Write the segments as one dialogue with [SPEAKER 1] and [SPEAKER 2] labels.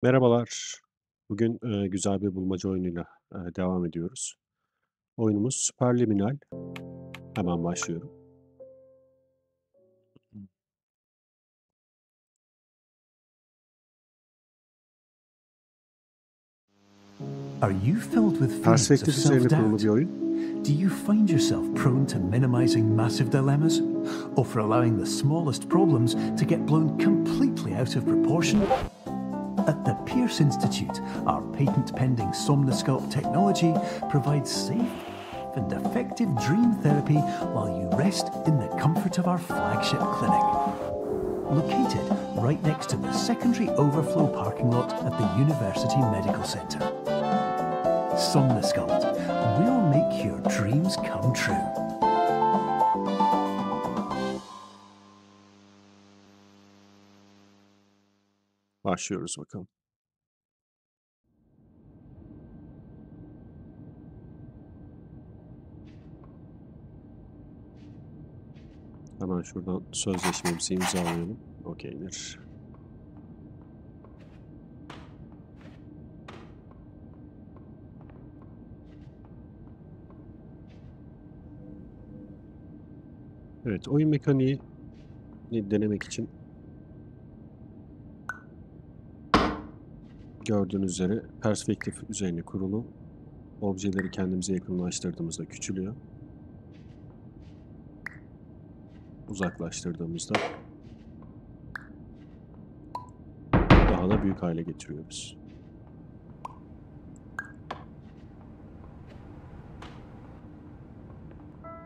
[SPEAKER 1] Merhabalar. Bugün güzel bir bulmaca oyunuyla devam ediyoruz. Oyunumuz Superliminal. Hemen başlıyorum.
[SPEAKER 2] Are you filled with feelings of
[SPEAKER 1] Perspektif üzerine kurulu
[SPEAKER 2] self-doubt?
[SPEAKER 1] bir oyun.
[SPEAKER 2] Do you find yourself prone to minimizing massive dilemmas? Or for allowing the smallest problems to get blown completely out of proportion? At the Pierce Institute, our patent-pending Somnosculpt technology provides safe and effective dream therapy while you rest in the comfort of our flagship clinic. Located right next to the secondary overflow parking lot at the University Medical Center. Somnosculpt, we'll make your dreams come true.
[SPEAKER 1] Başlıyoruz bakalım. Hemen şuradan sözleşmemizi imzalayalım. Okeydir. Evet, oyun mekaniği denemek için gördüğünüz üzere perspektif üzerine kurulu. Objeleri kendimize yakınlaştırdığımızda küçülüyor. Uzaklaştırdığımızda daha da büyük hale getiriyoruz.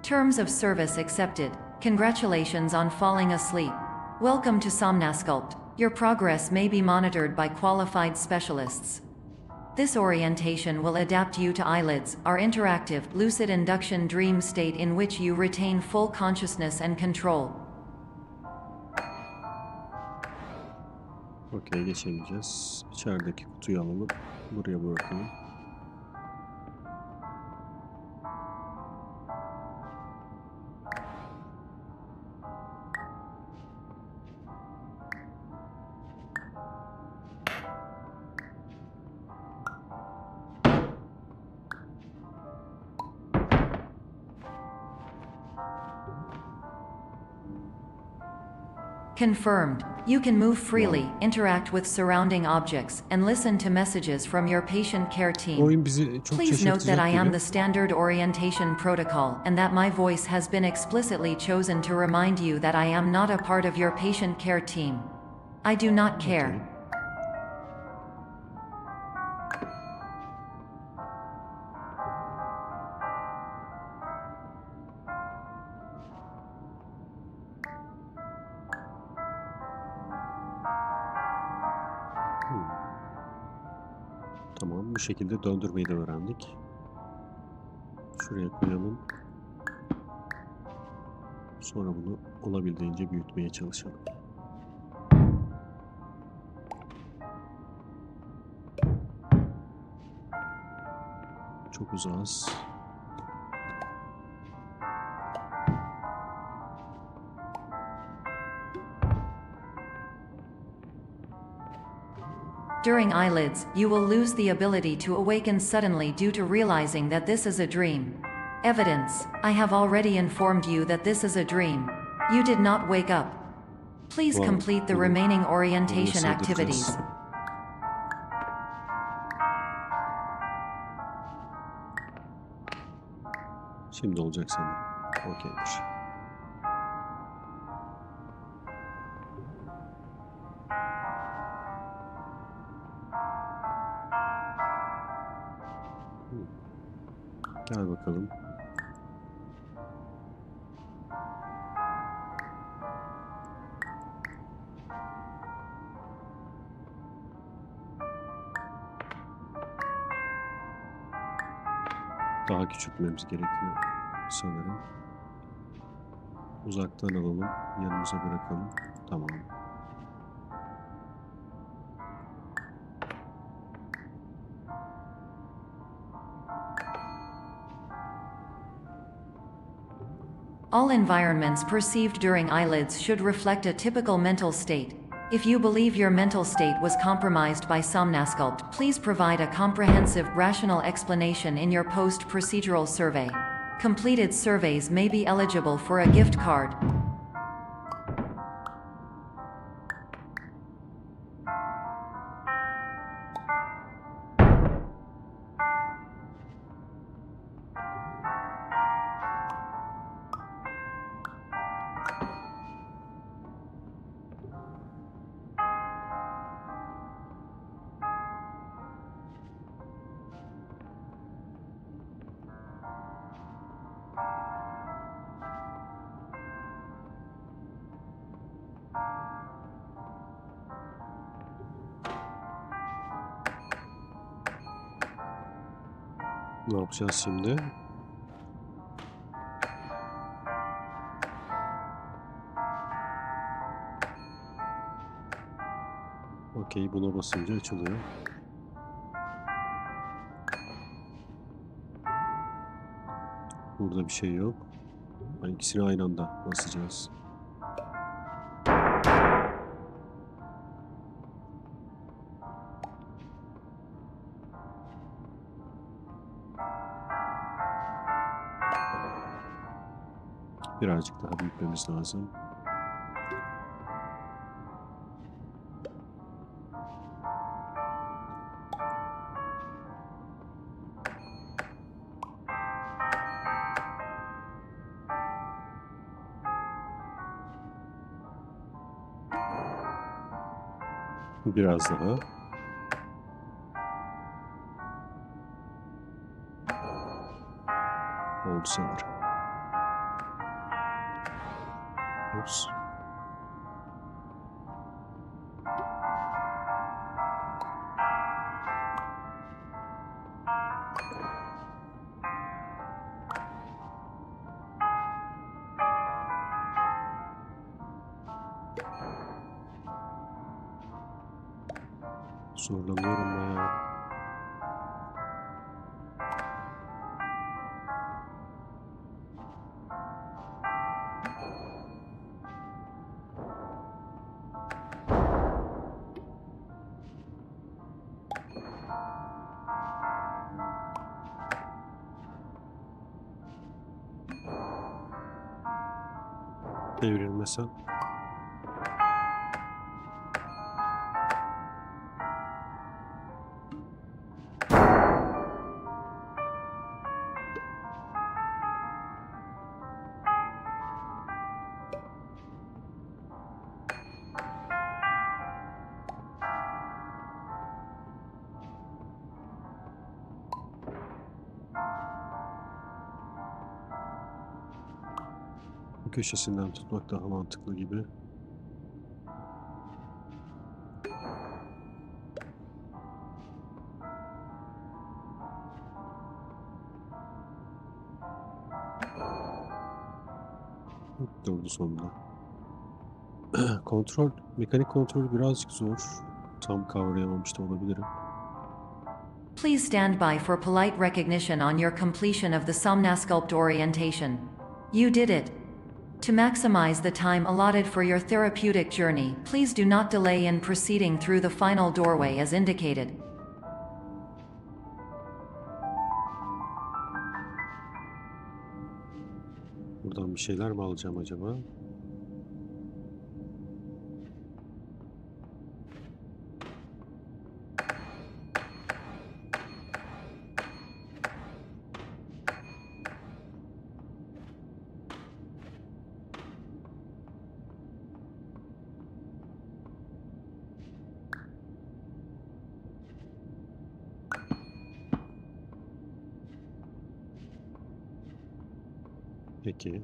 [SPEAKER 3] Terms of service accepted. Congratulations on falling asleep. Welcome to Somnosculpt. Your progress may be monitored by qualified specialists. This orientation will adapt you to eyelids, our interactive, lucid induction dream state in which you retain full consciousness and control.
[SPEAKER 1] Okey, geçemeyeceğiz. İçerideki kutuyu alalım. Buraya bırakalım.
[SPEAKER 3] Confirmed. You can move freely, interact with surrounding objects, and listen to messages from your patient care team.
[SPEAKER 1] Oyun bizi çok
[SPEAKER 3] Please note that
[SPEAKER 1] şaşırtacak
[SPEAKER 3] I am
[SPEAKER 1] gibi.
[SPEAKER 3] the standard orientation protocol and that my voice has been explicitly chosen to remind you that I am not a part of your patient care team. I do not care.
[SPEAKER 1] Tamam, bu şekilde döndürmeyi de öğrendik. Şuraya koyalım. Sonra bunu olabildiğince büyütmeye çalışalım. Çok uzağız.
[SPEAKER 3] During eyelids, you will lose the ability to awaken suddenly due to realizing that this is a dream. Evidence: I have already informed you that this is a dream. You did not wake up. Please complete the remaining orientation activities.
[SPEAKER 1] Şimdi olacak sanırım. Okeydir. Gel bakalım. Daha küçültmemiz gerekiyor sanırım. Uzaktan alalım, yanımıza bırakalım. Tamam.
[SPEAKER 3] All environments perceived during eyelids should reflect a typical mental state. If you believe your mental state was compromised by Somnasculpt, please provide a comprehensive, rational explanation in your post-procedural survey. Completed surveys may be eligible for a gift card.
[SPEAKER 1] Ne yapacağız şimdi? Okey, buna basınca açılıyor. Burada bir şey yok. İkisini aynı anda basacağız. Birazcık daha büyütmemiz lazım. Biraz daha. Oldu sanırım. Ups. Zorlanıyorum bayağı. Devrilmesen. Köşesinden tutmak daha mantıklı gibi. Durdu sonunda. Mekanik kontrol birazcık zor. Tam kavrayamamış da olabilirim.
[SPEAKER 3] Please stand by for polite recognition on your completion of the Somnasculpt orientation. You did it. To maximize the time allotted for your therapeutic journey, please do not delay in proceeding through the final doorway as indicated.
[SPEAKER 1] Buradan bir şeyler mi alacağım acaba? Peki.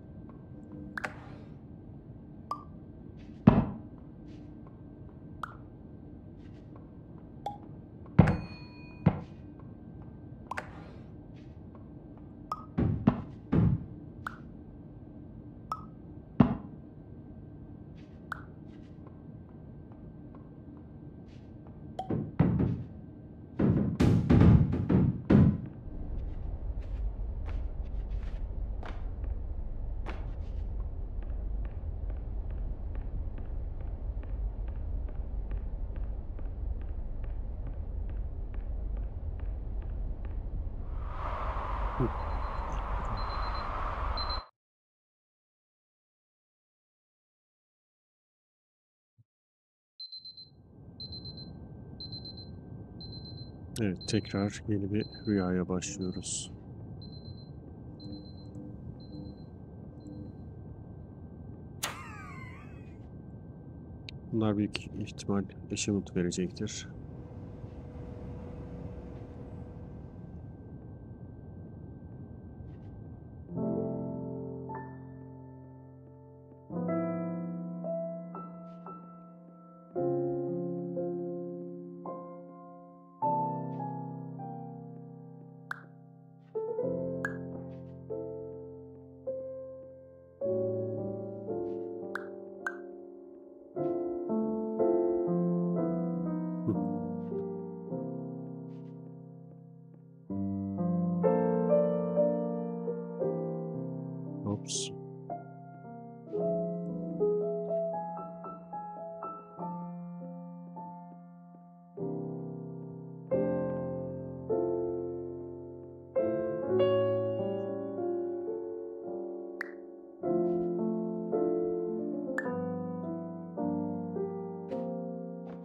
[SPEAKER 1] Evet, tekrar yeni bir rüyaya başlıyoruz. Bunlar büyük ihtimal eşe umut verecektir. Ops.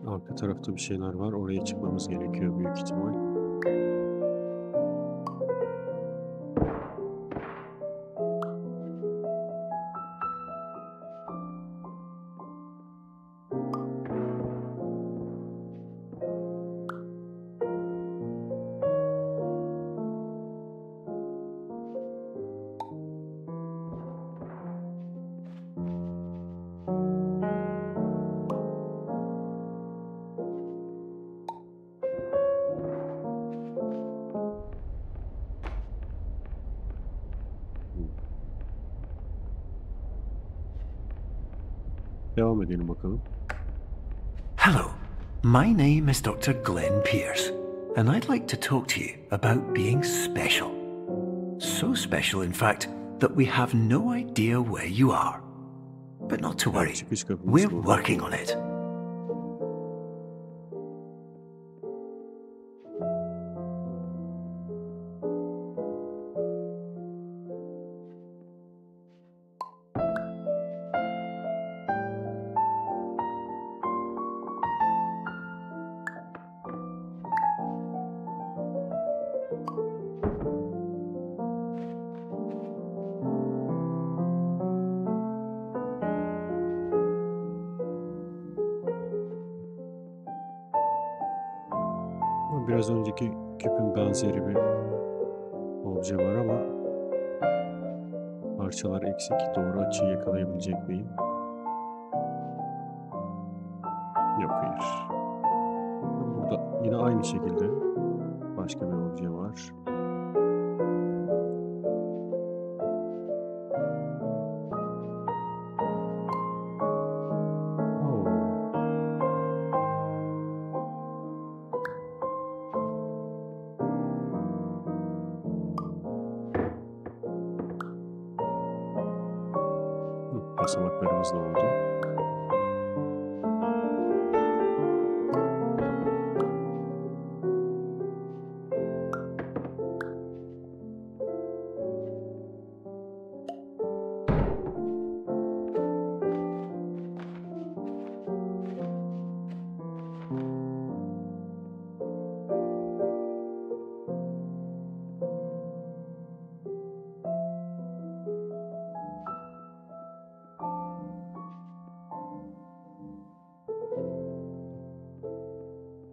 [SPEAKER 1] Arka tarafta bir şeyler var. Oraya çıkmamız gerekiyor büyük ihtimal. Devam edelim bakalım.
[SPEAKER 2] Hello, my name is Dr. Glenn Pierce, and I'd like to talk to you about being special. So special, in fact, that we have no idea where you are. But not to worry, we're working on it.
[SPEAKER 1] Biraz önceki küpün benzeri bir obje var ama parçalar eksik. Doğru açıyı yakalayabilecek miyim? Yok, hayır. Burada yine aynı şekilde başka bir obje var. Basamaklarımız ne oldu?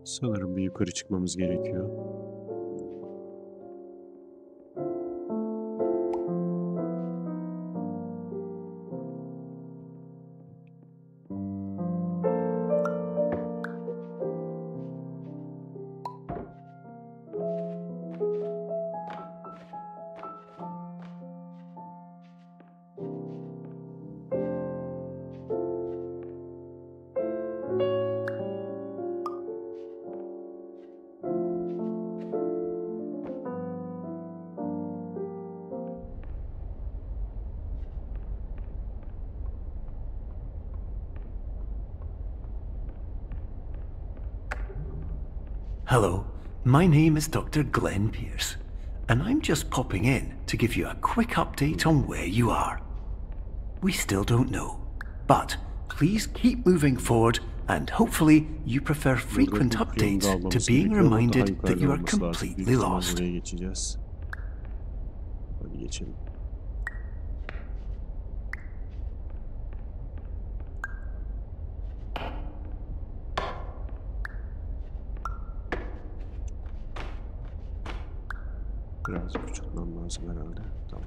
[SPEAKER 1] Sanırım bir yukarı çıkmamız gerekiyor.
[SPEAKER 2] Hello, my name is Dr. Glenn Pierce, and I'm just popping in to give you a quick update on where you are. We still don't know, but please keep moving forward, and hopefully you prefer frequent updates to being reminded that you are completely lost.
[SPEAKER 1] Buraya geçeceğiz. Hadi geçelim. Biraz küçültmem lazım herhalde. Tamam.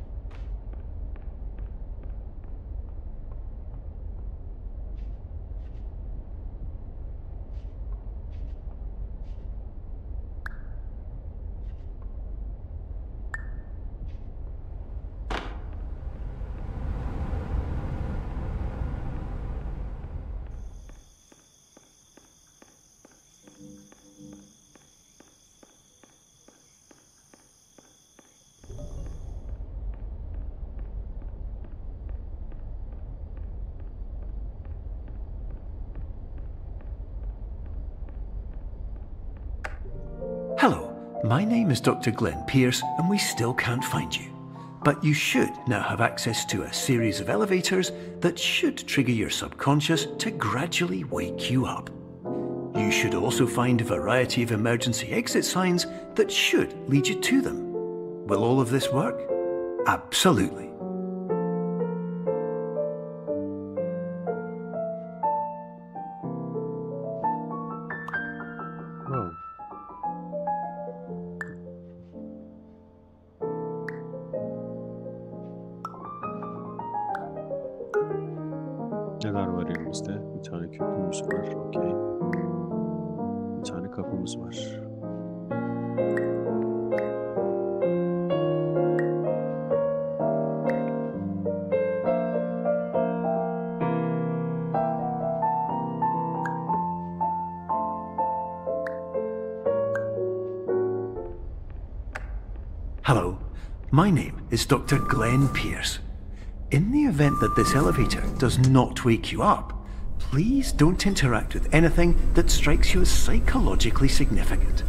[SPEAKER 2] Hello, my name is Dr. Glenn Pierce, and we still can't find you. But you should now have access to a series of elevators that should trigger your subconscious to gradually wake you up. You should also find a variety of emergency exit signs that should lead you to them. Will all of this work? Absolutely.
[SPEAKER 1] Wow. Neler var elimizde? Bir tane köprümüz var. Okey. Bir tane kapımız var.
[SPEAKER 2] Hello, my name is Dr. Glenn Pierce. In the event that this elevator does not wake you up, please don't interact with anything that strikes you as psychologically significant.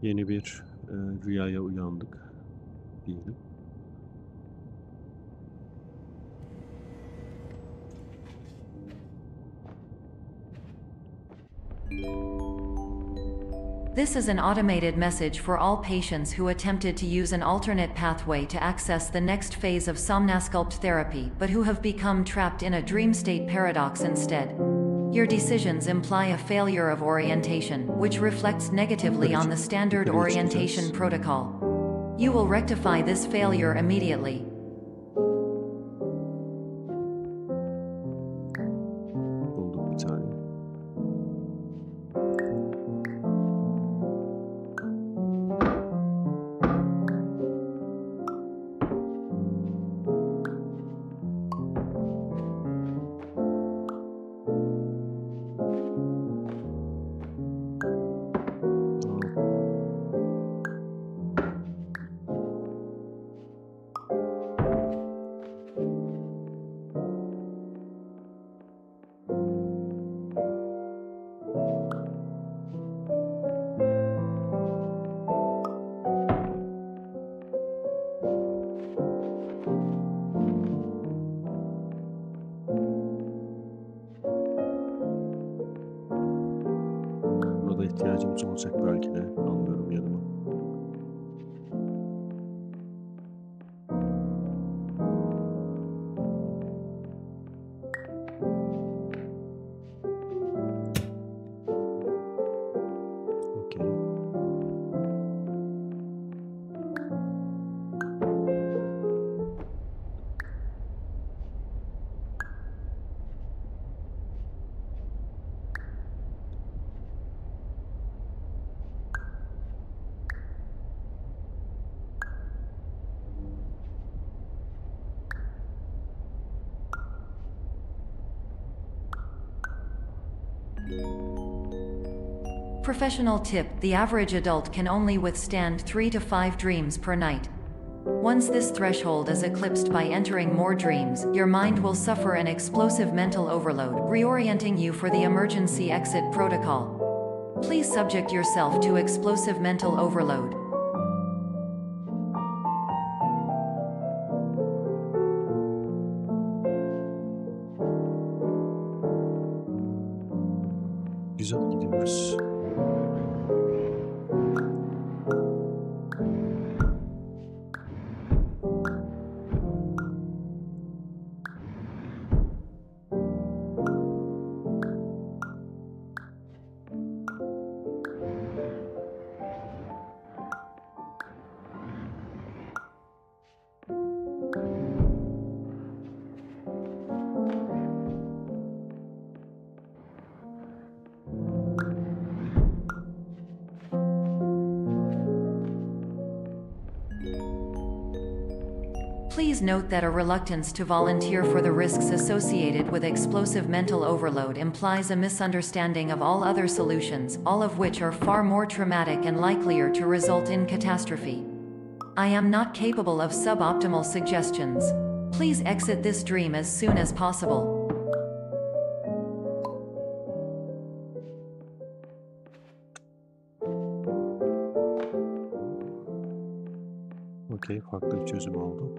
[SPEAKER 1] Yeni bir rüyaya uyandık diyelim.
[SPEAKER 3] This is an automated message for all patients who attempted to use an alternate pathway to access the next phase of somnasculpt therapy but who have become trapped in a dream state paradox instead. Your decisions imply a failure of orientation, which reflects negatively on the standard orientation protocol. You will rectify this failure immediately.
[SPEAKER 1] Bulduk bir tane. İhtiyacımız olacak belki de. Alıyorum yanıma. Okey.
[SPEAKER 3] Professional tip: the average adult can only withstand 3 to 5 dreams per night. Once this threshold is eclipsed by entering more dreams, your mind will suffer an explosive mental overload, reorienting you for the emergency exit protocol. Please subject yourself to explosive mental overload.
[SPEAKER 1] Güzel gidiyoruz.
[SPEAKER 3] Please note that a reluctance to volunteer for the risks associated with explosive mental overload implies a misunderstanding of all other solutions, all of which are far more traumatic and likelier to result in catastrophe. I am not capable of suboptimal suggestions. Please exit this dream as soon as possible.
[SPEAKER 1] Okey, farklı bir çözüm oldu.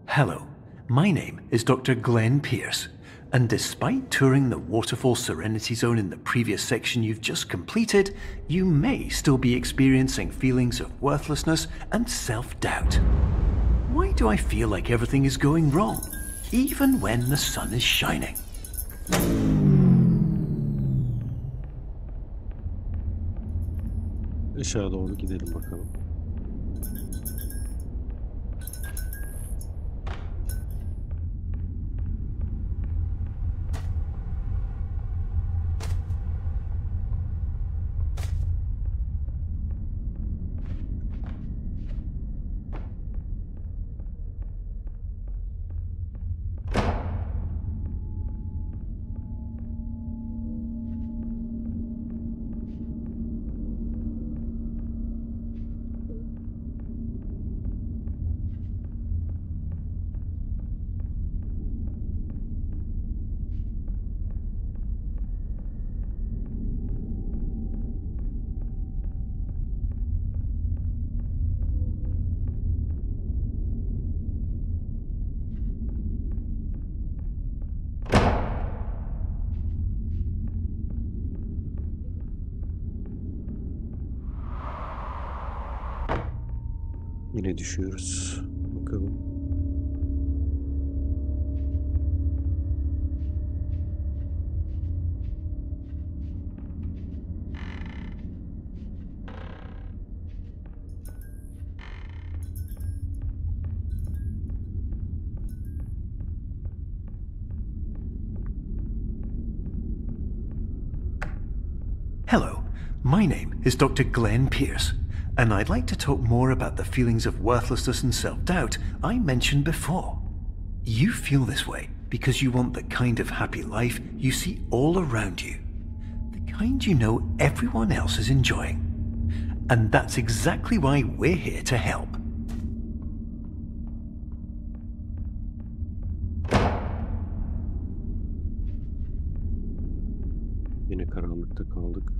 [SPEAKER 2] Hello, my name is Dr. Glenn Pierce, and despite touring the Waterfall Serenity Zone in the previous section you've just completed, you may still be experiencing feelings of worthlessness and self-doubt. Why do I feel like everything is going wrong, even when the sun is shining?
[SPEAKER 1] Işığa doğru gidelim bakalım. Yine düşüyoruz. Bakalım.
[SPEAKER 2] Hello, my name is Dr. Glenn Pierce, and I'd like to talk more about the feelings of worthlessness and self-doubt I mentioned before. You feel this way because you want the kind of happy life you see all around you, the kind you know everyone else is enjoying. And that's exactly why we're here to help.
[SPEAKER 1] Yine karanlıkta kaldık.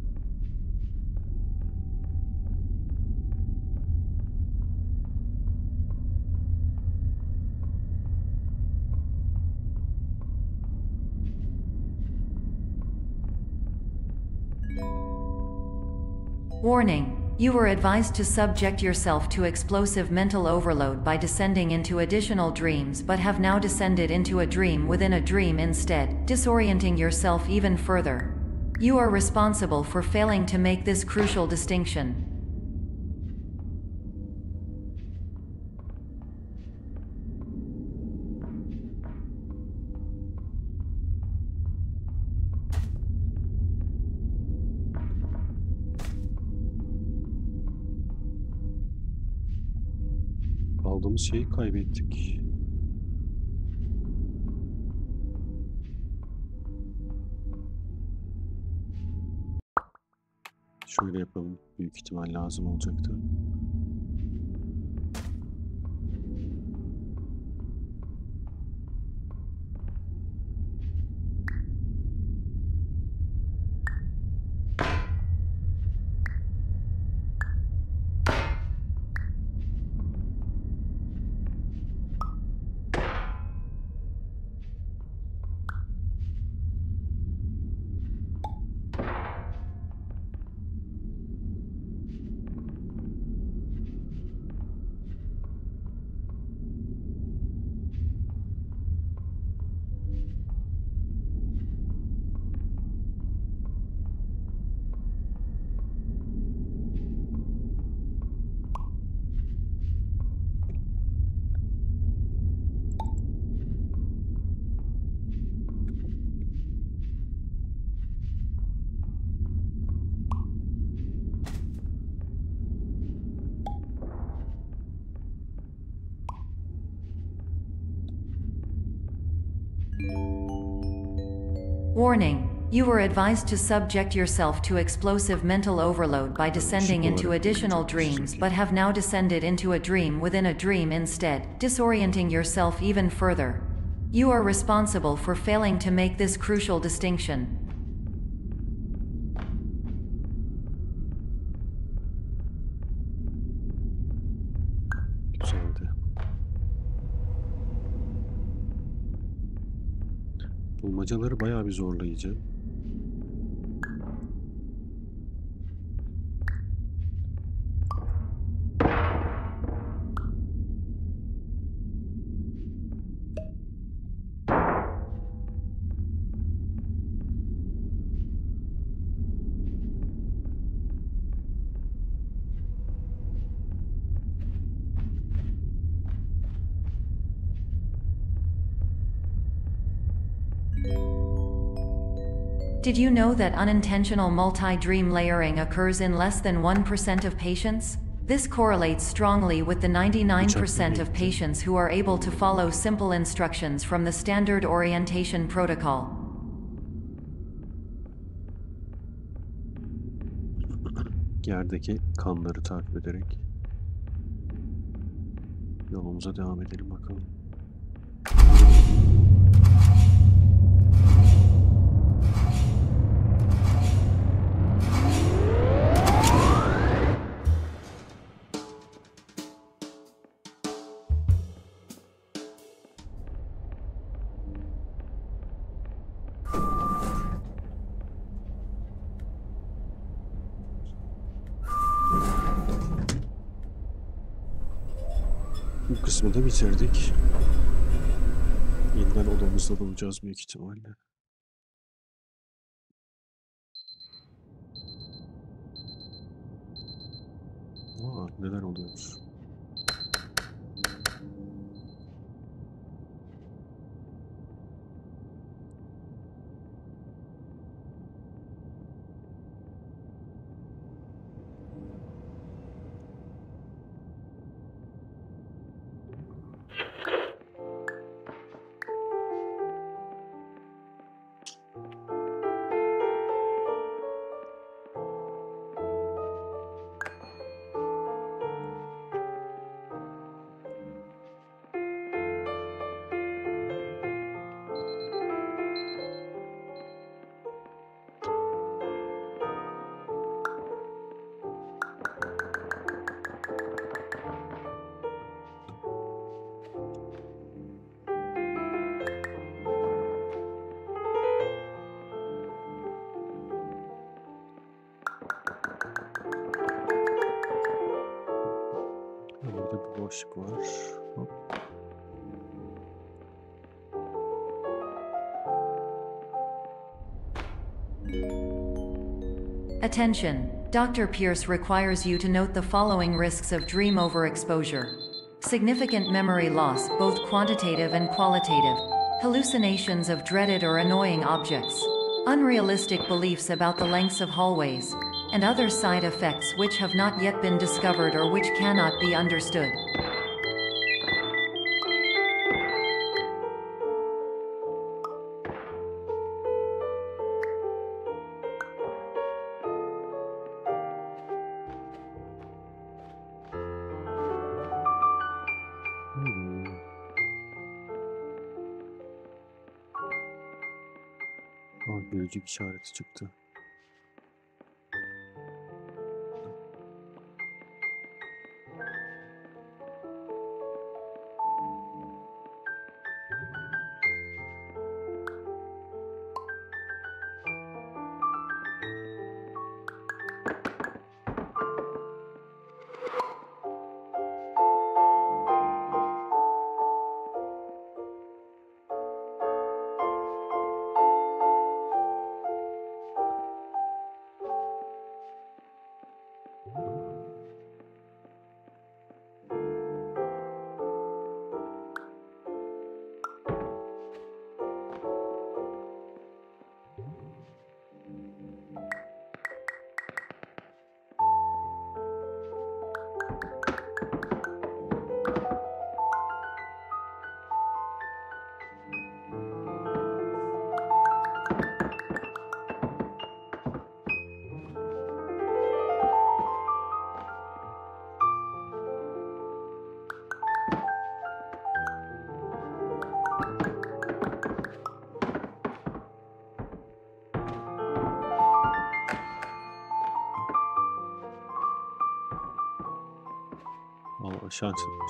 [SPEAKER 3] Warning. You were advised to subject yourself to explosive mental overload by descending into additional dreams, but have now descended into a dream within a dream instead, disorienting yourself even further. You are responsible for failing to make this crucial distinction.
[SPEAKER 1] Aldığımız şeyi kaybettik. Şöyle yapalım. Büyük ihtimal lazım olacaktı.
[SPEAKER 3] Warning. You were advised to subject yourself to explosive mental overload by descending into additional dreams, but have now descended into a dream within a dream instead, disorienting yourself even further. You are responsible for failing to make this crucial distinction.
[SPEAKER 1] Güzeldi. Bulmacaları bayağı bir zorlayıcı.
[SPEAKER 3] Did you know that unintentional multi-dream layering occurs in less than 1% of patients? This correlates strongly with the 99% of patients who are able to follow simple instructions from the standard orientation protocol.
[SPEAKER 1] Yerdeki kanları takip ederek yolumuza devam edelim bakalım. Bu kısmı da bitirdik. Yeniden odamızda bulacağız büyük ihtimalle. Neler oluyormuş? bir boşluk var. Hop.
[SPEAKER 3] Attention! Dr. Pierce requires you to note the following risks of dream overexposure. Significant memory loss, both quantitative and qualitative. Hallucinations of dreaded or annoying objects. Unrealistic beliefs about the lengths of hallways. And other side effects which have not yet been discovered or which cannot be understood.
[SPEAKER 1] Bölücük işareti çıktı.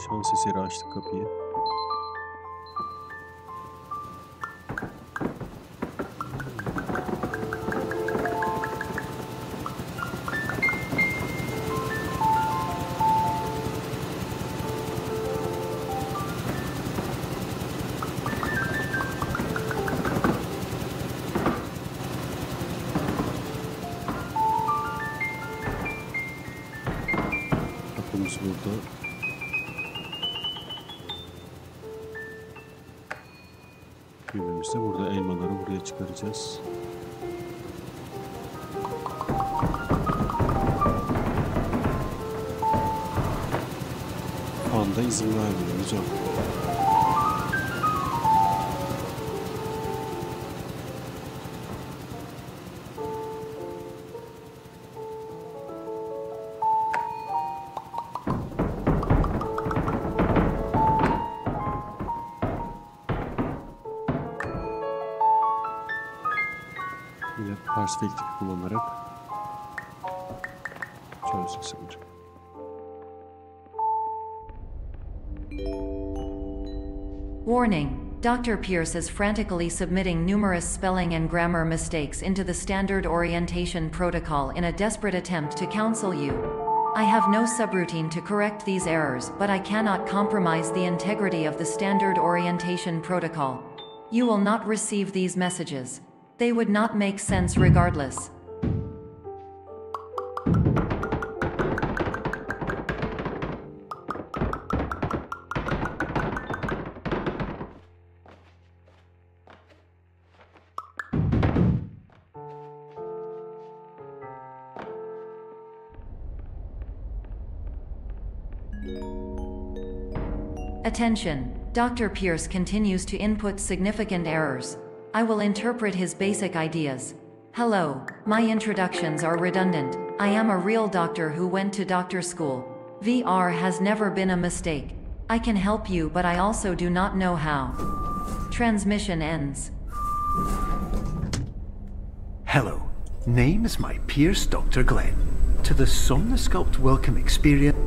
[SPEAKER 1] Şans eseri açtık kapıyı. Kapımız burada. Güvümüzde burada, elmaları buraya çıkaracağız. Anda izin vermiyor hocam. Yine perspektif kullanarak çözdük sanırım.
[SPEAKER 3] Warning! Dr. Pierce is frantically submitting numerous spelling and grammar mistakes into the standard orientation protocol in a desperate attempt to counsel you. I have no subroutine to correct these errors, but I cannot compromise the integrity of the standard orientation protocol. You will not receive these messages. They would not make sense regardless. Attention! Dr. Pierce continues to input significant errors. I will interpret his basic ideas. Hello, my introductions are redundant. I am a real doctor who went to doctor school. VR has never been a mistake. I can help you, but I also do not know how. Transmission ends.
[SPEAKER 2] Hello, name is my Pierce Dr. Glenn. To the Somnosculpt welcome experience.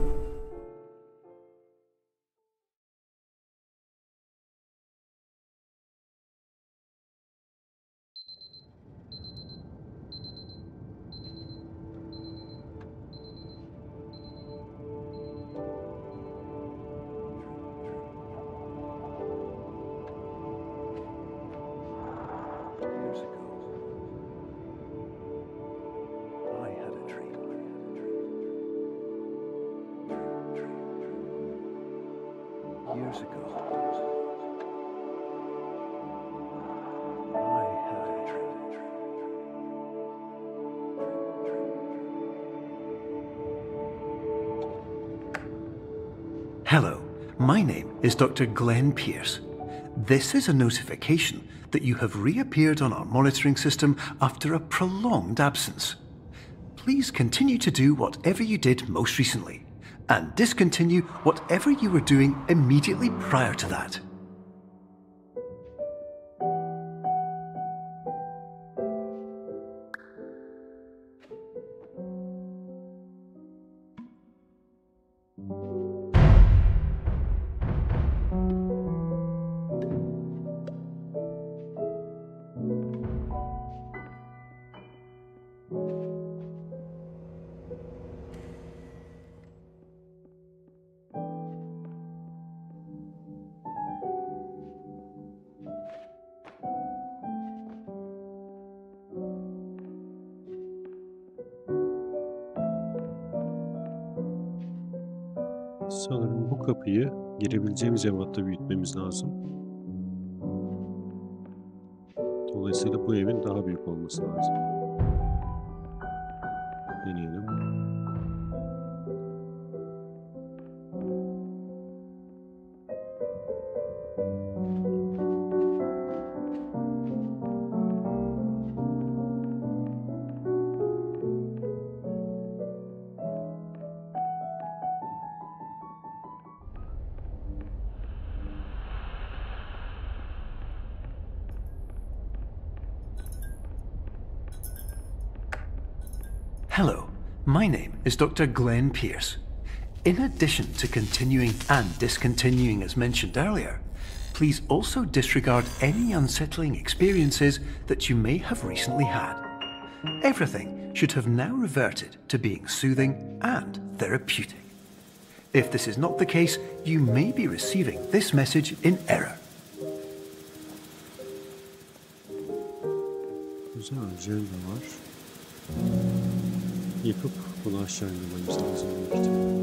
[SPEAKER 2] years ago, I had a dream. Hello, my name is Dr. Glenn Pierce. This is a notification that you have reappeared on our monitoring system after a prolonged absence. Please continue to do whatever you did most recently, and discontinue whatever you were doing immediately prior to that.
[SPEAKER 1] Sanırım bu kapıyı girebileceğimiz ebatta büyütmemiz lazım. Dolayısıyla bu evin daha büyük olması lazım. Deneyelim.
[SPEAKER 2] Hello, my name is Dr. Glenn Pierce. In addition to continuing and discontinuing as mentioned earlier, please also disregard any unsettling experiences that you may have recently had. Everything should have now reverted to being soothing and therapeutic. If this is not the case, you may be receiving this message in error.
[SPEAKER 1] Güzel, jel de var. Yıkıp bunu aşağı indirmemiz lazım büyük ihtimalle.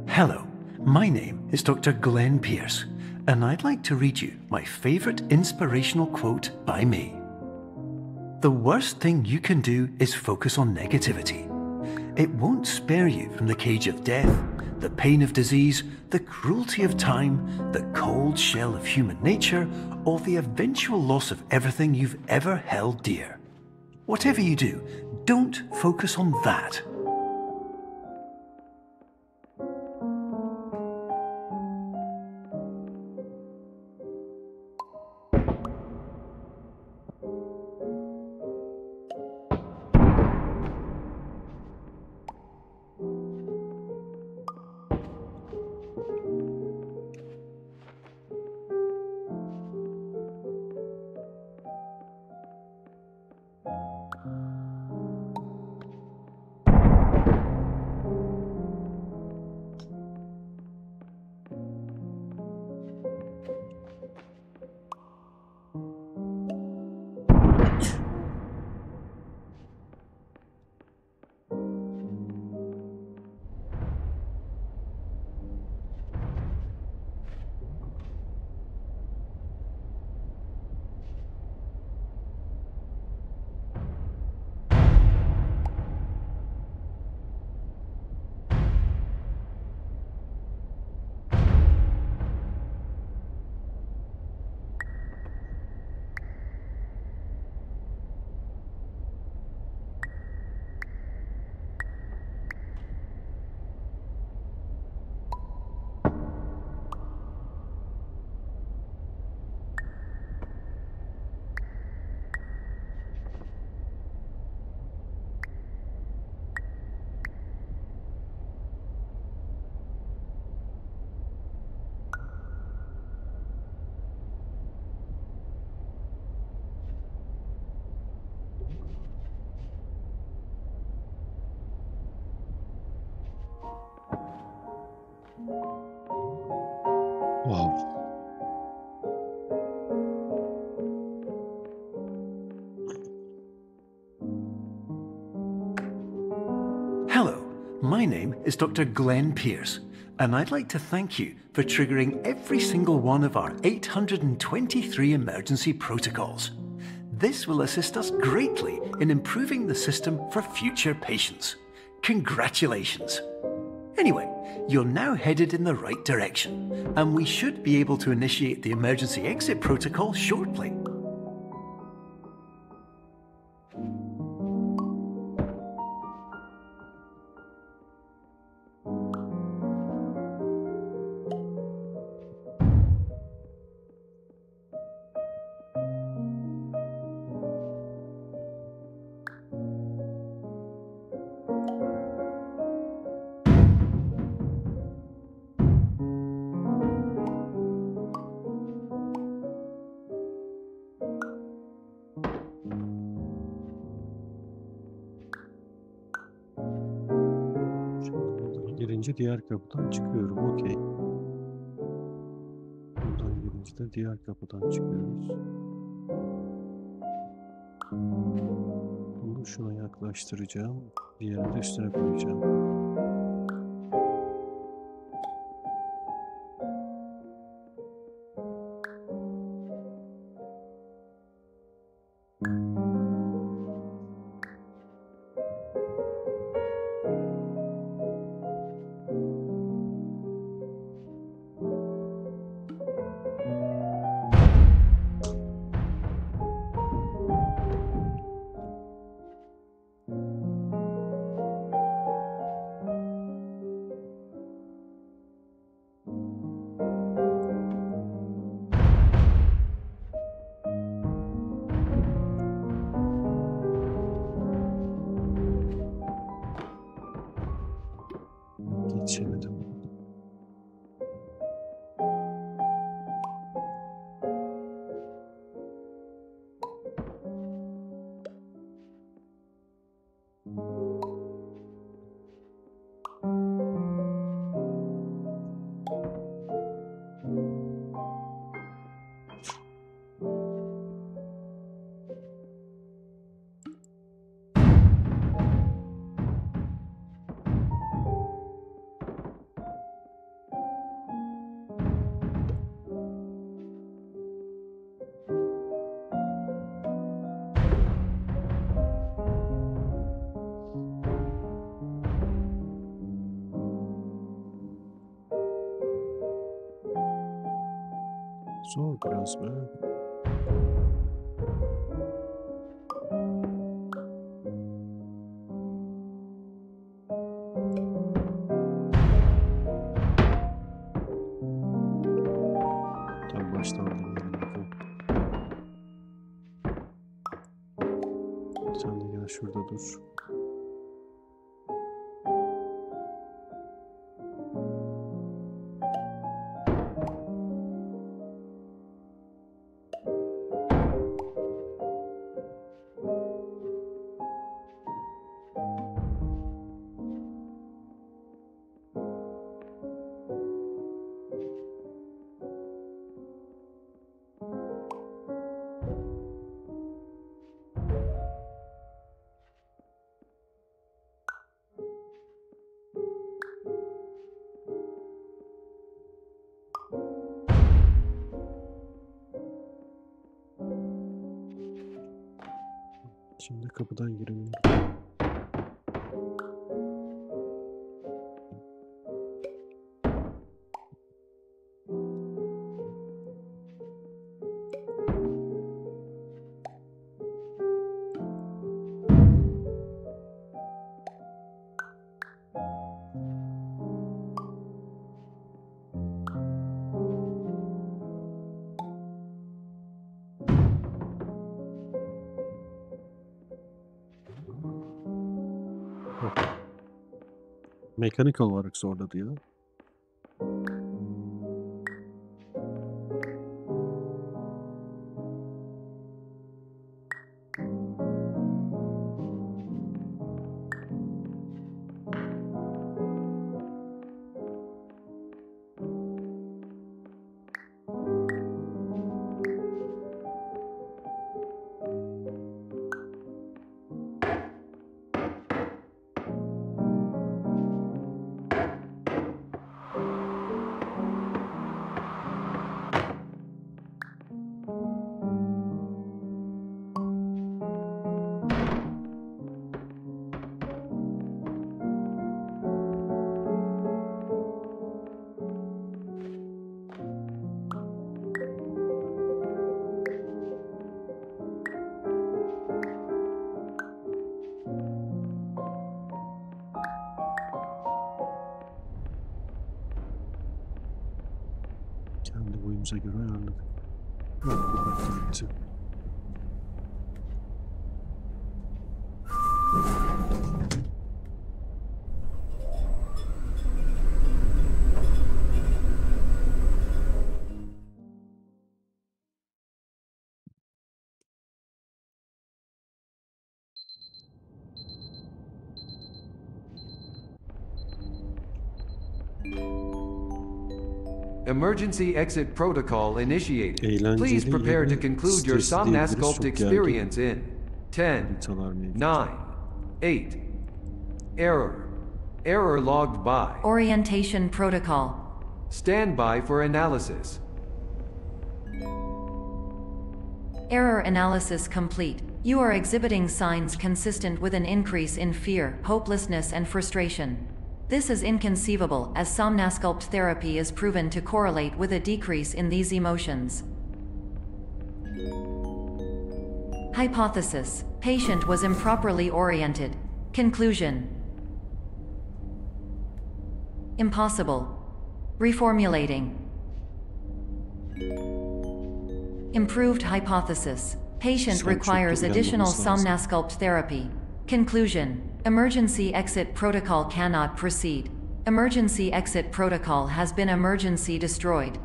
[SPEAKER 2] Hello, my name is Dr. Glenn Pierce, and I'd like to read you my favourite inspirational quote by me. The worst thing you can do is focus on negativity. It won't spare you from the cage of death, the pain of disease, the cruelty of time, the cold shell of human nature, or the eventual loss of everything you've ever held dear. Whatever you do, don't focus on that. My name is Dr. Glenn Pierce, and I'd like to thank you for triggering every single one of our 823 emergency protocols. This will assist us greatly in improving the system for future patients. Congratulations! Anyway, you're now headed in the right direction, and we should be able to initiate the emergency exit protocol shortly.
[SPEAKER 1] Girince diğer kapıdan çıkıyorum. Okey. Buradan girince de diğer kapıdan çıkıyoruz. Bunu şuna yaklaştıracağım. Diğerini de üstüne koyacağım. Geçemedim. Zor biraz mı? Tam baştan deneyelim bakalım. Sen de gel şurada dur. Şimdi kapıdan giremiyorum. Mekanik olarak zorladı ya. Kendimize göre ayarladık. Evet, bu kadar bitti.
[SPEAKER 4] Emergency exit protocol initiated. Please
[SPEAKER 1] Eğlenceli
[SPEAKER 4] prepare to
[SPEAKER 1] yeni
[SPEAKER 4] conclude your
[SPEAKER 1] stres diyebiliriz,
[SPEAKER 4] Somnasculpt
[SPEAKER 1] çok gergin
[SPEAKER 4] experience in 10,
[SPEAKER 1] haritalar mevcut.
[SPEAKER 4] 9, 8. Error. Error logged by.
[SPEAKER 3] Orientation protocol.
[SPEAKER 4] Stand by for analysis.
[SPEAKER 3] Error analysis complete. You are exhibiting signs consistent with an increase in fear, hopelessness, and frustration. This is inconceivable, as Somnasculpt therapy is proven to correlate with a decrease in these emotions. Hypothesis: patient was improperly oriented. Conclusion: impossible. Reformulating. Improved hypothesis: patient
[SPEAKER 1] Sen çok
[SPEAKER 3] requires
[SPEAKER 1] da
[SPEAKER 3] additional
[SPEAKER 1] uyanmaması lazım.
[SPEAKER 3] Somnasculpt therapy. Conclusion: emergency exit protocol cannot proceed. Emergency exit protocol has been emergency destroyed.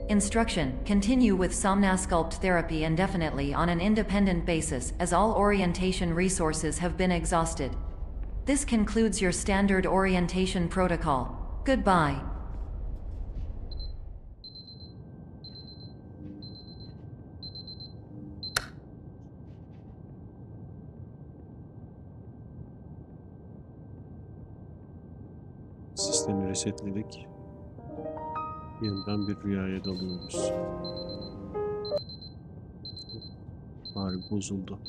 [SPEAKER 3] Instruction: continue with Somnasculpt therapy indefinitely on an independent basis, as all orientation resources have been exhausted. This concludes your standard orientation protocol. Goodbye.
[SPEAKER 1] Sistemi resetledik. Yeniden bir rüyaya dalıyoruz. Bari bozuldu.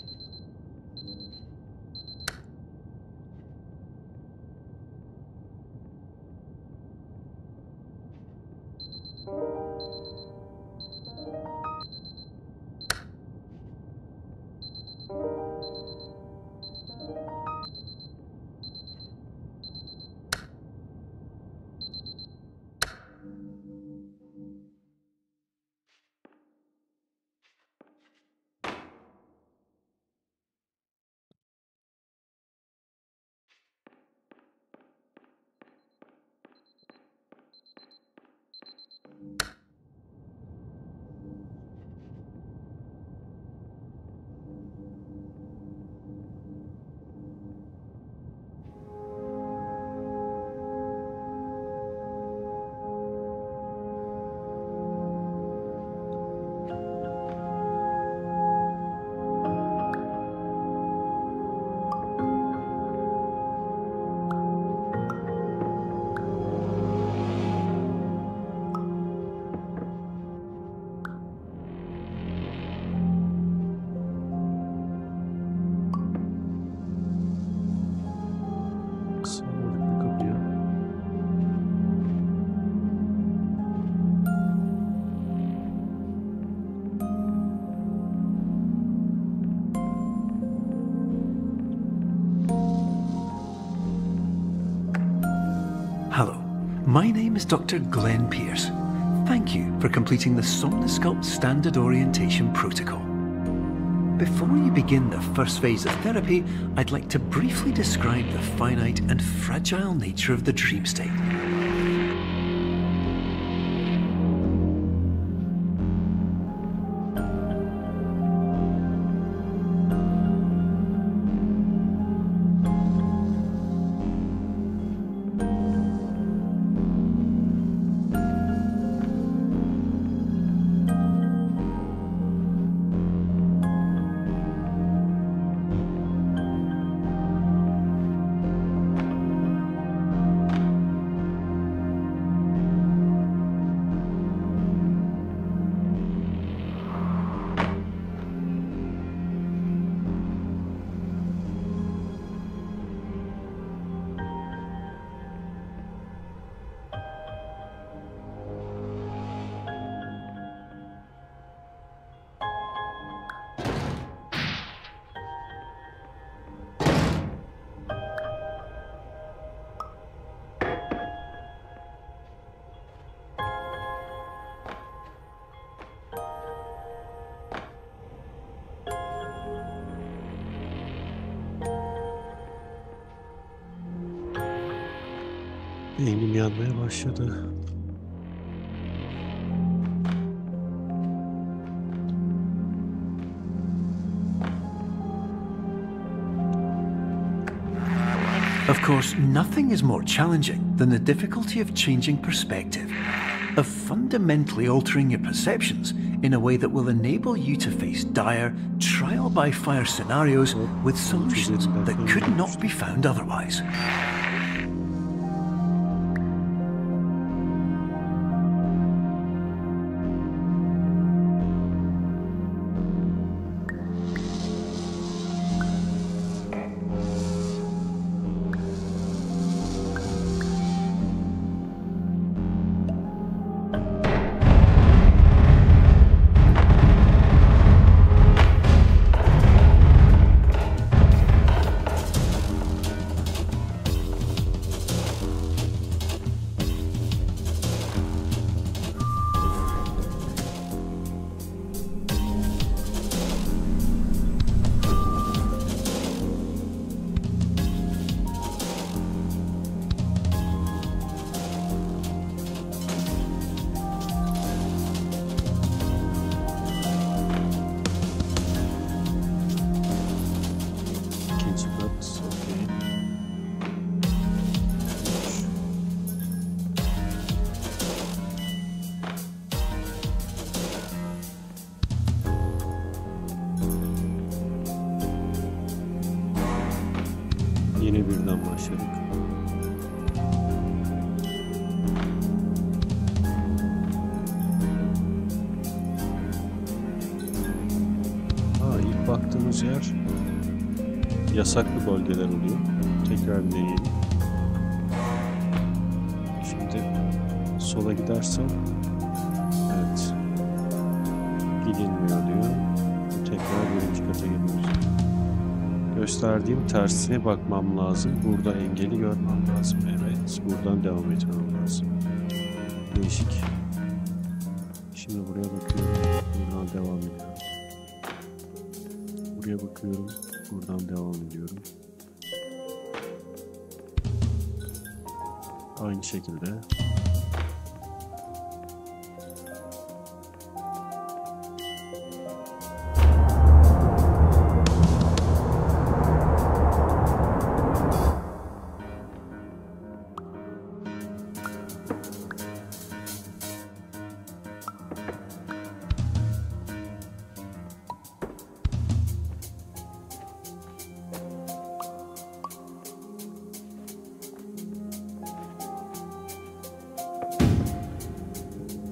[SPEAKER 1] Sağladık bir kapıya.
[SPEAKER 2] Hello, my name is Dr. Glenn Pierce. Thank you for completing the Somnasculpt Standard Orientation Protocol. Before you begin the first phase of therapy, I'd like to briefly describe the finite and fragile nature of the dream state.
[SPEAKER 1] Beynim yanmaya başladı.
[SPEAKER 2] Of course, nothing is more challenging than the difficulty of changing perspective, of fundamentally altering your perceptions in a way that will enable you to face dire, trial-by-fire scenarios with solutions that could not be found otherwise.
[SPEAKER 1] Yeni birden başladık. İlk baktığımız yer yasaklı bölgeler oluyor. Tekrar deneyelim. Şimdi sola gidersem evet gidilmiyor diyor. Tekrar birinci kata gidiyoruz. Gösterdiğim tersine bakmam lazım. Burada engeli görmem lazım. Evet. Buradan devam etmem lazım. Değişik. Şimdi buraya bakıyorum. Buradan devam ediyorum. Buraya bakıyorum. Buradan devam ediyorum. Aynı şekilde.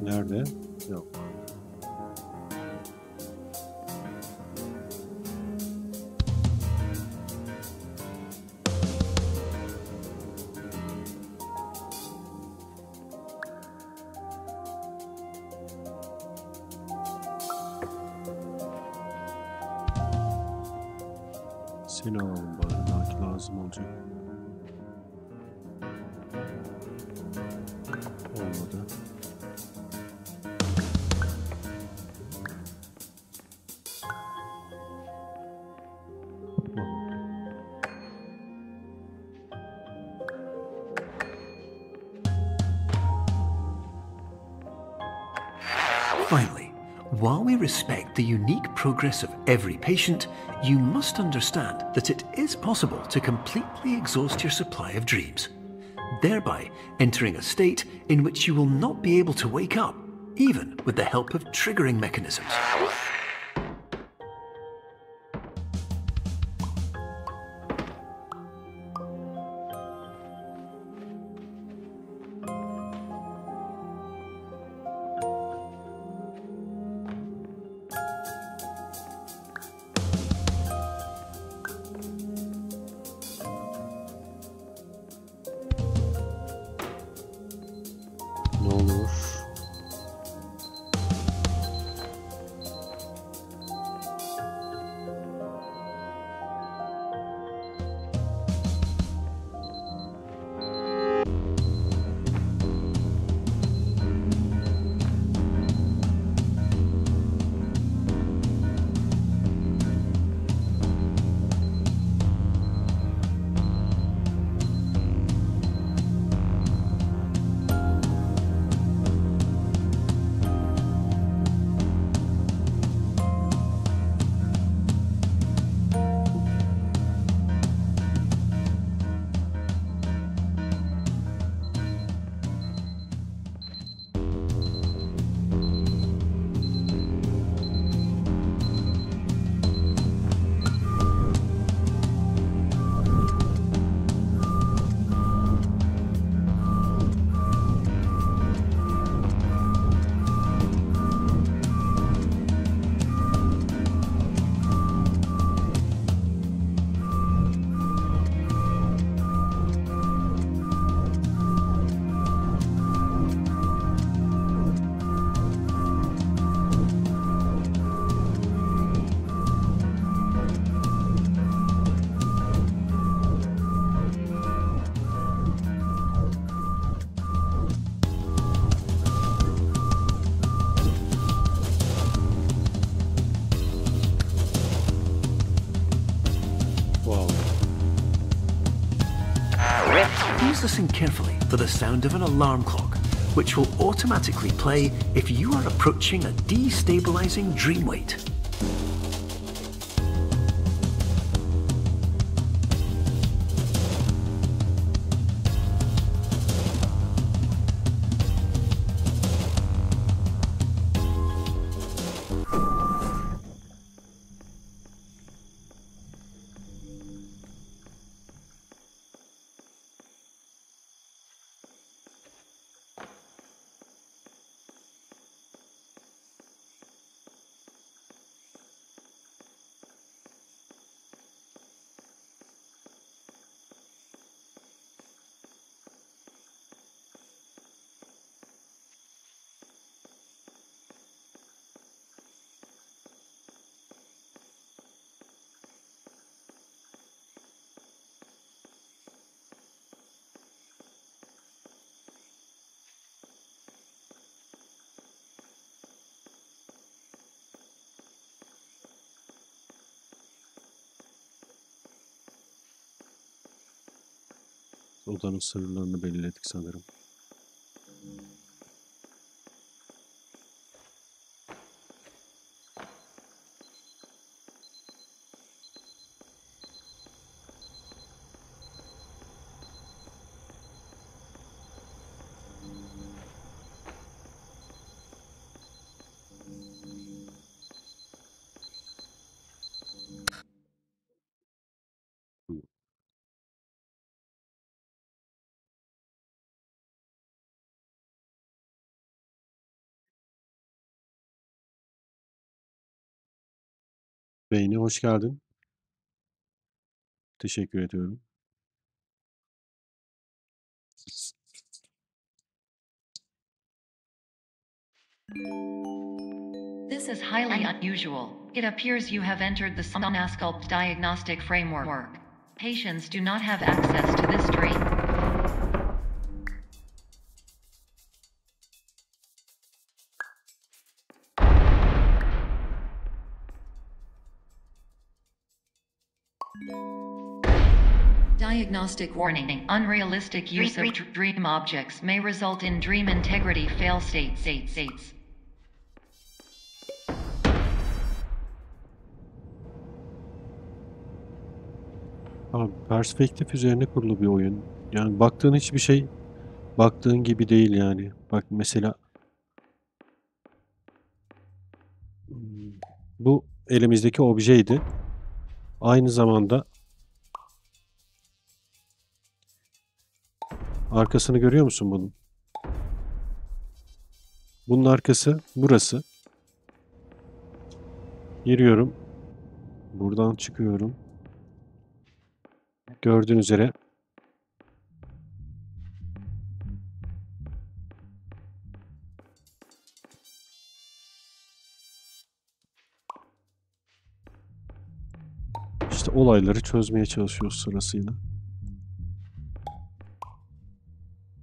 [SPEAKER 1] Nerede? Yok. Seni alalım bari. Belki lazım olacak. Olmadı.
[SPEAKER 2] Finally, while we respect the unique progress of every patient, you must understand that it is possible to completely exhaust your supply of dreams, thereby entering a state in which you will not be able to wake up, even with the help of triggering mechanisms.
[SPEAKER 1] Ne olur.
[SPEAKER 2] please listen carefully for the sound of an alarm clock, which will automatically play if you are approaching a destabilizing dream weight.
[SPEAKER 1] Odanın sınırlarını belirledik sanırım. Beyni hoş geldin. Teşekkür ediyorum.
[SPEAKER 3] This is highly unusual. It appears you have entered the Somnasculpt diagnostic framework. Patients do not have access to this dream. Diagnostic warning. Unrealistic use of dream objects may result in dream integrity fail states.
[SPEAKER 1] Abi, perspektif üzerine kurulu bir oyun. Yani baktığın hiçbir şey baktığın gibi değil yani. Bak mesela bu elimizdeki objeydi. Aynı zamanda arkasını görüyor musun bunun? Bunun arkası burası. Giriyorum. Buradan çıkıyorum. Gördüğün üzere işte olayları çözmeye çalışıyoruz sırasıyla.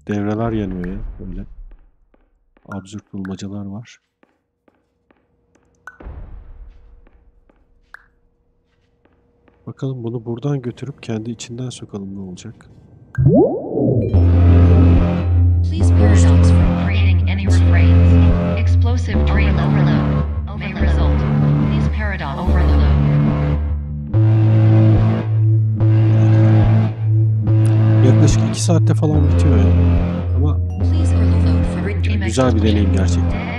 [SPEAKER 1] Devreler yanıyor ya böyle. Absürt bulmacalar var. Bakalım bunu buradan götürüp kendi içinden sokalım ne olacak?
[SPEAKER 3] Please paradox from creating any refrains. Explosive dream overload may result. Please paradox overload.
[SPEAKER 1] Yaklaşık 2 saatte falan bitiyor ya. Ama güzel bir deneyim gerçekten.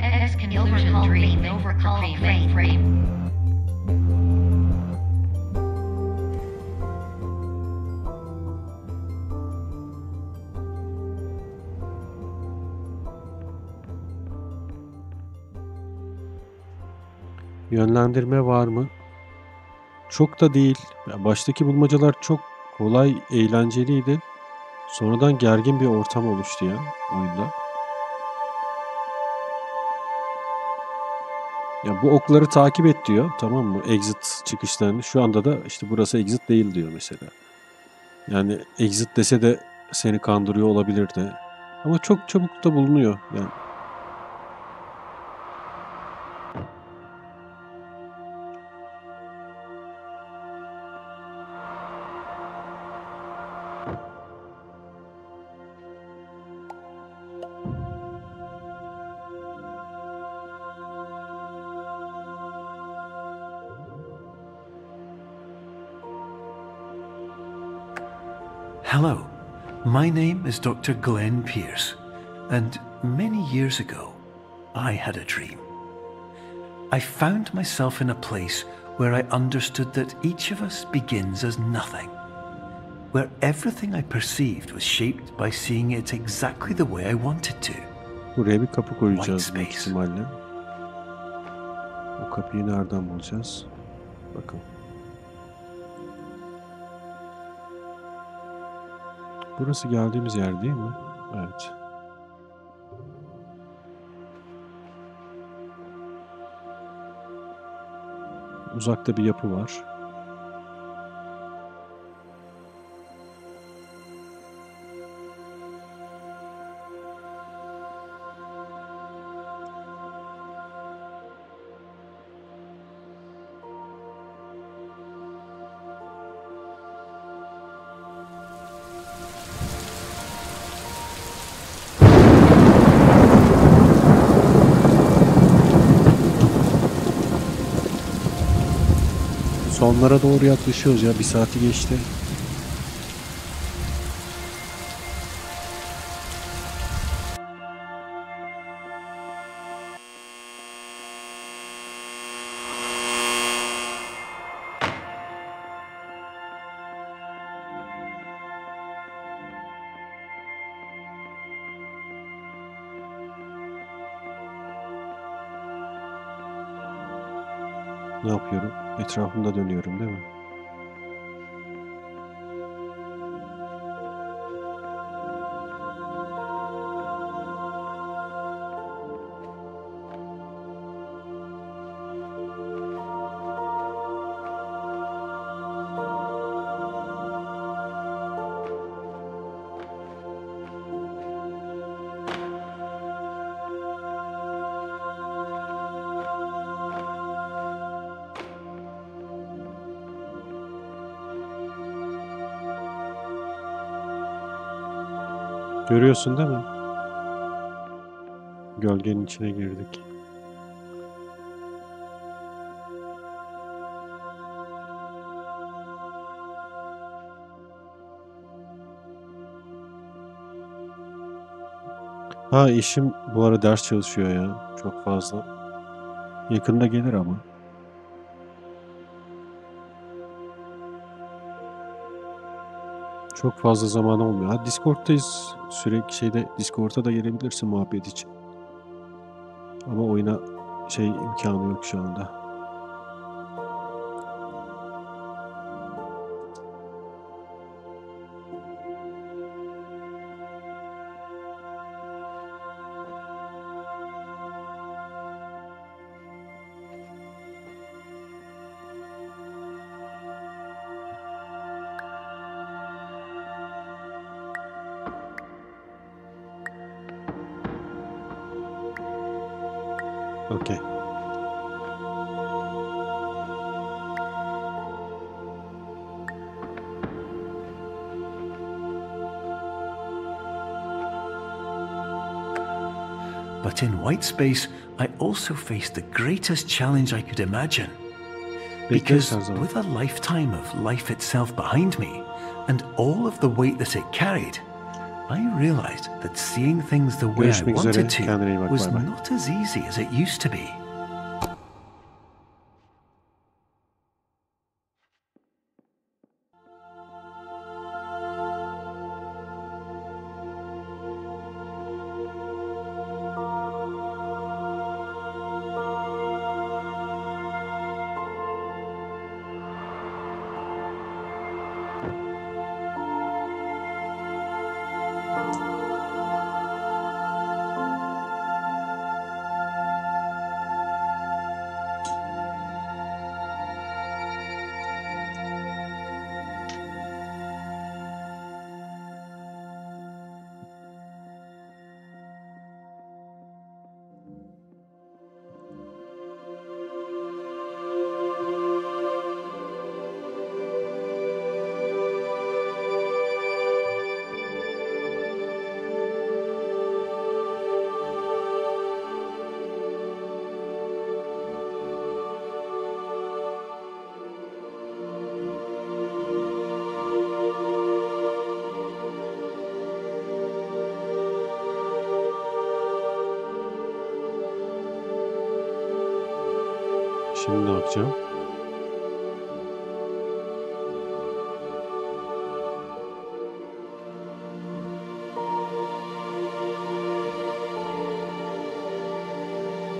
[SPEAKER 1] Yönlendirme var mı? Çok da değil. Yani baştaki bulmacalar çok kolay, eğlenceliydi. Sonradan gergin bir ortam oluştu ya oyunda. Ya bu okları takip et diyor, tamam mı? Exit çıkışlarını. Şu anda da işte burası exit değil diyor mesela. Yani exit dese de seni kandırıyor olabilirdi. Ama çok çabuk da bulunuyor yani.
[SPEAKER 2] Hello, my name is Dr. Glenn Pierce, and many years ago, I had a dream. I found myself in a place where I understood that each of us begins as nothing, where everything I perceived was shaped by seeing it exactly the way I wanted to.
[SPEAKER 1] Buraya bir kapı koyacağız büyük ihtimalle. O kapıyı nereden bulacağız? Bakın. Burası geldiğimiz yer değil mi? Evet. Uzakta bir yapı var. Sonlara doğru yaklaşıyoruz ya. Bir saati geçti. Ne yapıyorum? Etrafımda dönüyorum değil mi? Görüyorsun değil mi? Gölgenin içine girdik. Ha, işim bu ara ders çalışıyor ya. Çok fazla. Yakında gelir ama. Çok fazla zaman olmuyor. Ha, Discord'dayız. Sürekli Discord'a da gelebilirsin muhabbet için. Ama oyuna imkanı yok şu anda. Okay.
[SPEAKER 2] But in white space, I also faced the greatest challenge I could imagine. Because with a lifetime of life itself behind me, and all of the weight that it carried, I realized that seeing things the way I wanted to was not as easy as it used to be.
[SPEAKER 1] Şimdi ne yapacağım?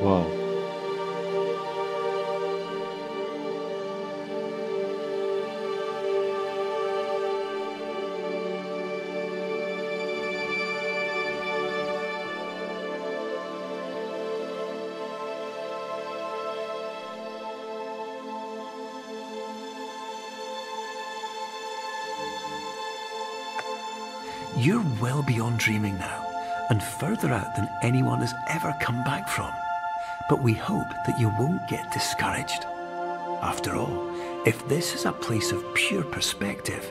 [SPEAKER 1] Wow.
[SPEAKER 2] You're well beyond dreaming now, and further out than anyone has ever come back from. But we hope that you won't get discouraged. After all, if this is a place of pure perspective,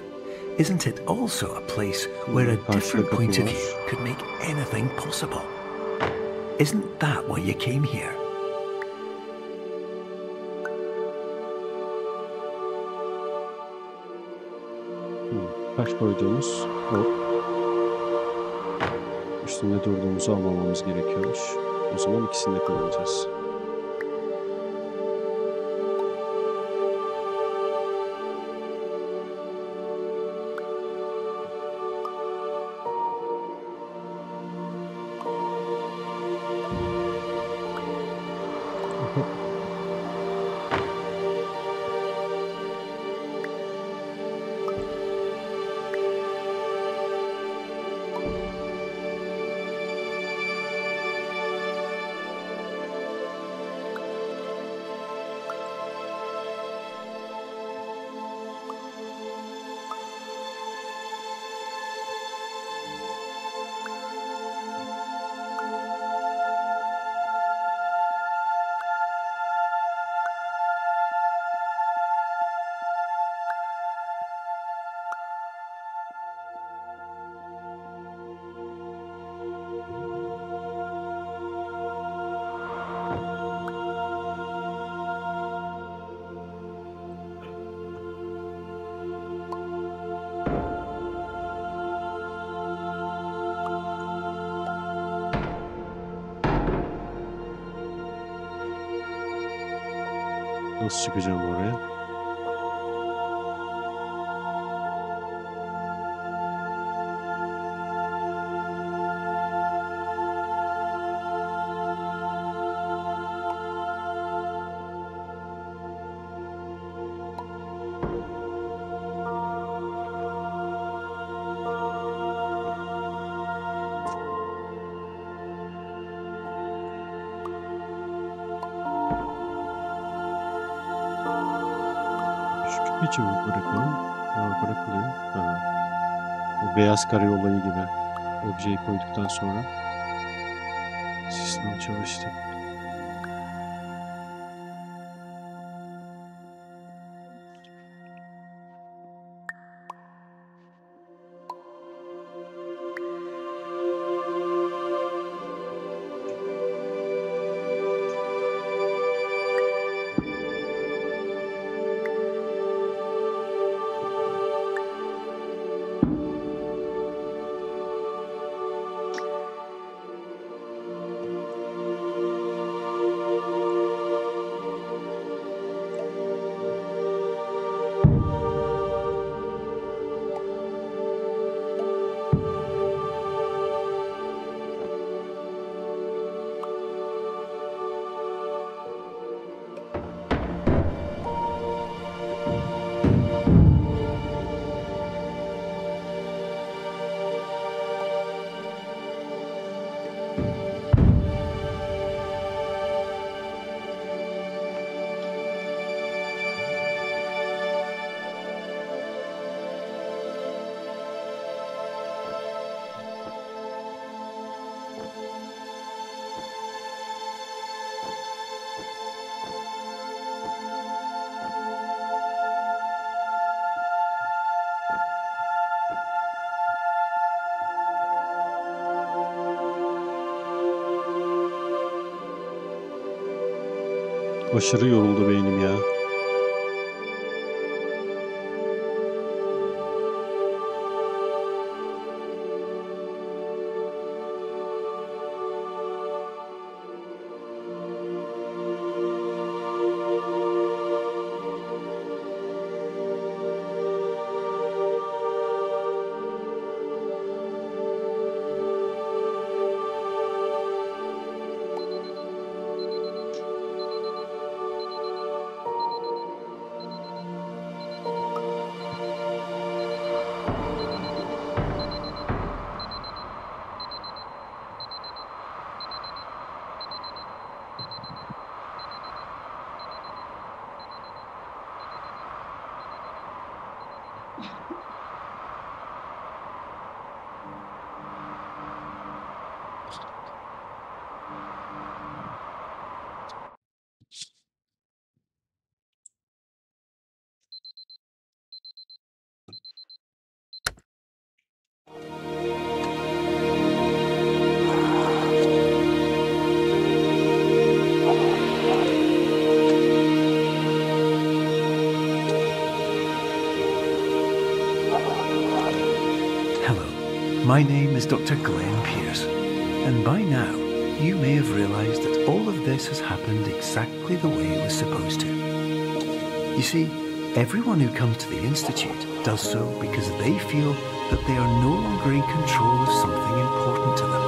[SPEAKER 2] isn't it also a place where a different point of view could make anything possible? Isn't that why you came here?
[SPEAKER 1] Taş koyduğumuz o üstünde durduğumuzu almamamız gerekiyormuş. O zaman ikisini de kullanacağız. Nasıl çıkacağım oraya? Hiç bırakalım. Bırakılıyor. Aha. O beyaz kare olayı gibi. Objeyi koyduktan sonra sistem çalıştı. Aşırı yoruldu beynim ya.
[SPEAKER 2] My name is Dr. Glenn Pierce, and by now you may have realised that all of this has happened exactly the way it was supposed to. You see, everyone who comes to the Institute does so because they feel that they are no longer in control of something important to them.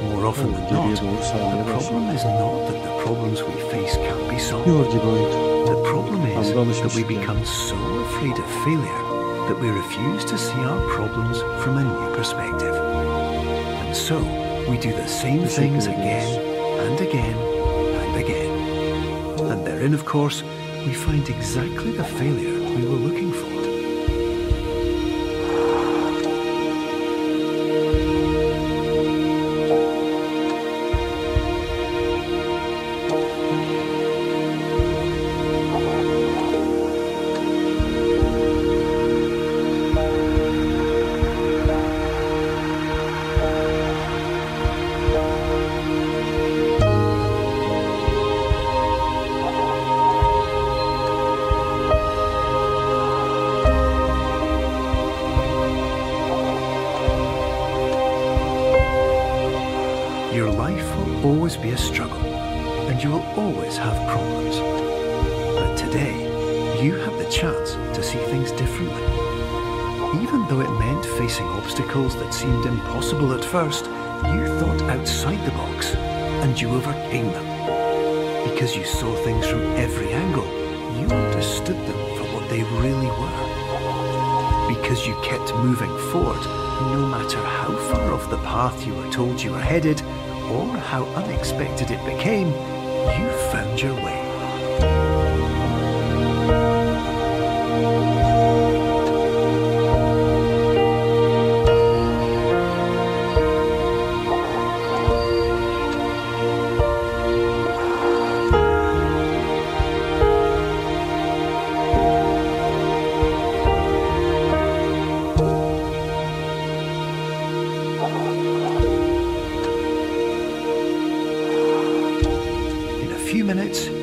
[SPEAKER 2] More often than not, the problem is not that the problems we face can't be solved. The problem is that we become so afraid of failure that we refuse to see our problems from a new perspective. And so, we do the same things again and again and again. And therein, of course, we find exactly the failure we were looking for. Your life will always be a struggle, and you will always have problems. But today, you have the chance to see things differently. Even though it meant facing obstacles that seemed impossible at first, you thought outside the box, and you overcame them. Because you saw things from every angle, you understood them for what they really were. Because you kept moving forward, no matter how far off the path you were told you were headed, or how unexpected it became, you found your way.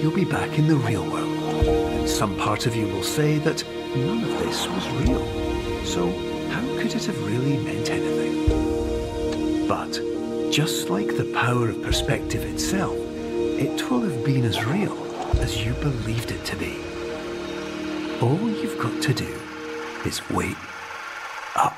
[SPEAKER 2] You'll be back in the real world, and some part of you will say that none of this was real, so how could it have really meant anything? But, just like the power of perspective itself, it will have been as real as you believed it to be. All you've got to do is wait up.